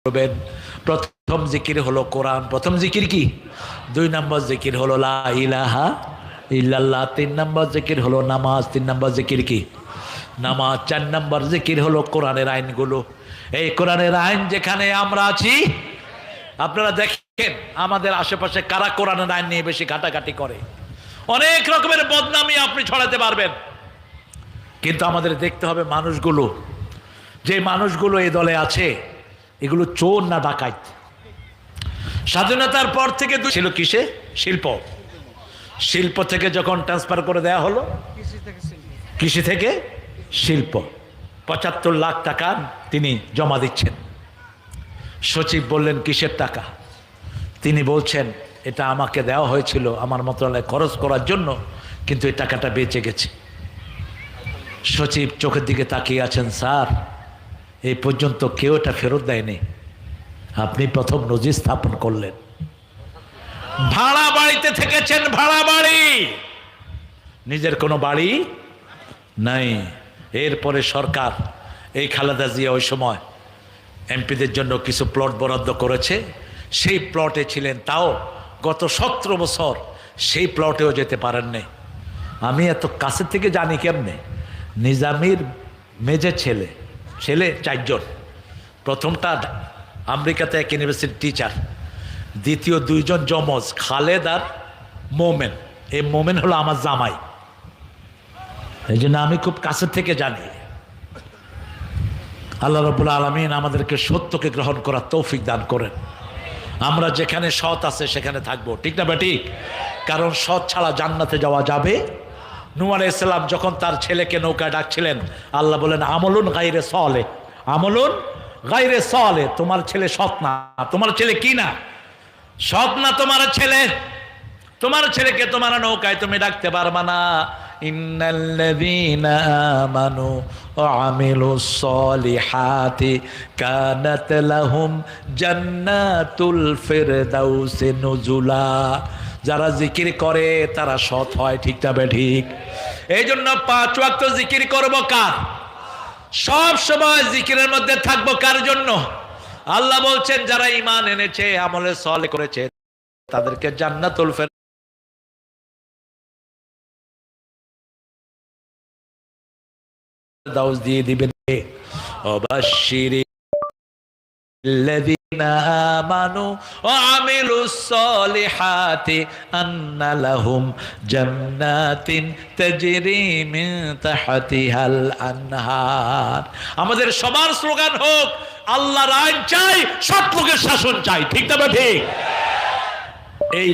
করবেন। প্রথম জিকির হলো কোরআন, প্রথম জিকির কি? 2 নম্বর জিকির হলো লা ইলাহা ইল্লাল্লাহ, 3 নম্বর জিকির হলো নামাজ, 3 নম্বর জিকির কি? নামাজ। 4 নম্বর জিকির হলো কোরআনের আইনগুলো। এই কোরআনের আইন যেখানে আমরা আছি, আপনারা দেখেন আমাদের আশেপাশে কারা কোরআনের আইন নিয়ে বেশি ঘাটাঘাটি করে। অনেক রকমের বদনামি আপনি ছড়াতে পারবেন, কিন্তু আমাদের দেখতে হবে মানুষগুলো, যে মানুষগুলো এই দলে আছে এগুলো চোর না ডাকাত। স্বাধীনতার পর থেকে ছিল কিসে? শিল্প। শিল্প থেকে যখন ট্রান্সফার করে দেয়া হলো কৃষি থেকে শিল্প, 75 লাখ টাকা তিনি জমা দিচ্ছেন। সচিব বললেন কিসের টাকা? তিনি বলছেন এটা আমাকে দেওয়া হয়েছিল আমার মন্ত্রণালয়ে খরচ করার জন্য, কিন্তু এই টাকাটা বেঁচে গেছে। সচিব চোখের দিকে তাকিয়ে আছেন, স্যার এই পর্যন্ত কেউ এটা ফেরত দেয়নি, আপনি প্রথম নজির স্থাপন করলেন। ভাড়া বাড়িতে থেকেছেন, ভাড়া বাড়ি, নিজের কোনো বাড়ি নাই। এরপরে সরকার, এই খালেদা জিয়া ওই সময় এমপিদের জন্য কিছু প্লট বরাদ্দ করেছে, সেই প্লটে ছিলেন, তাও গত 17 বছর সেই প্লটেও যেতে পারেননি। আমি এত কাছে থেকে জানি কেমনে, নিজামীর মেজে ছেলে 4 জন, প্রথমটা আমেরিকাতে এক ইউনিভার্সিটির টিচার, দ্বিতীয় 2 জন যমজ, খালেদ আর মোমেন। এই মোমেন হলো আমার জামাই, এই জন্য আমি খুব কাছে থেকে জানি। আল্লাহ রাব্বুল আলামিন আমাদেরকে সত্যকে গ্রহণ করার তৌফিক দান করেন। আমরা যেখানে সৎ আছে সেখানে থাকবো, ঠিক না বেঠিক? কারণ সৎ ছাড়া জান্নাতে যাওয়া যাবে। নূহ আলাইহিস সালাম যখন তার ছেলেকে নৌকায় ডাকছিলেন, আল্লাহ বলেন আমলুন গায়রে সালেহ, আমলুন গায়রে সালেহ, তোমার ছেলে সৎ না। তোমার ছেলে কি না? সৎ না তোমার ছেলে। তোমার ছেলেকে তোমার নৌকায় তুমি ডাকতে পারবা না। ইন্নাল্লাযীনা আমানু ওয়া আমিলুস সলিহাতি কানাত লাহুম জান্নাতুল ফিরদাউসি নুজুলা। যারা জিকির করে তারা সৎ হয়, ঠিক না ঠিক? এই জন্য 5 ওয়াক্ত জিকির করব কার? সব সময় জিকিরের মধ্যে থাকবো কার জন্য? আল্লাহ বলছেন যারা ঈমান এনেছে, আমলে সালেহ করেছে, তাদেরকে জান্নাতুল ফেরদাউস দিয়ে দিবেন। الذين آمنوا وعملوا الصالحات أن لهم جنات تجري من تحتها الأنهار। আমাদের সবার স্লোগান হোক আল্লাহর আইন চাই, সৎ লোকের শাসন চাই, ঠিক না ঠিক? এই